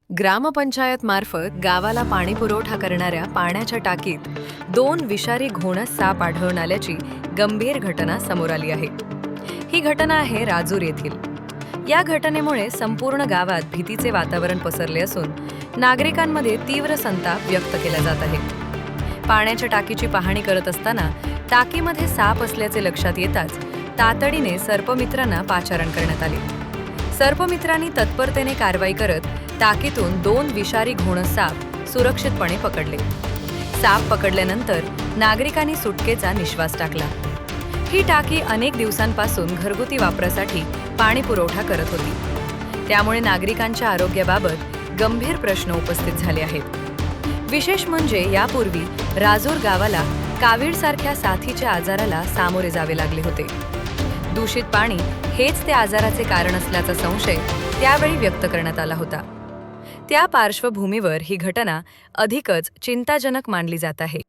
ग्रामपंचायत मार्फत गावाला पाणी पुरवठा करणाऱ्या पाण्याच्या टाकीत 2 विषारी घोणस साप आढळून आल्याची गंभीर घटना समोर आली आहे। ही घटना आहे राजूर येथील। या घटनेमुळे संपूर्ण गावात भीतीचे वातावरण पसरले असून नागरिकांमध्ये तीव्र संताप व्यक्त केला जात आहे। पाण्याच्या टाकीची पाहणी करत असताना टाकीमध्ये साप असल्याचे लक्षात येताच तातडीने सर्पमित्रांना पाचारण करण्यात आले। सर्पमित्रांनी तत्परतेने कारवाई करत टाकीतून 2 विषारी घोणस साप सुरक्षितपणे पकडले। साप पकडल्यानंतर नागरिकांनी सुटकेचा निश्वास टाकला। ही टाकी अनेक दिवसांपासून घरगुती वापरासाठी पाणी पुरवठा करत होती, त्यामुळे नागरिकांच्या आरोग्याबाबत गंभीर प्रश्न उपस्थित झाले आहेत। विशेष म्हणजे यापूर्वी राजूर गावाला कावीळसारख्या साथीच्या आजाराला सामोरे जावे लागले होते। दूषित पाणी हेच त्या आजाराचे कारण असल्याचा संशय त्यावेळी व्यक्त करण्यात आला होता। त्या पार्श्वभूमीवर ही घटना अधिकच चिंताजनक मानली जात आहे।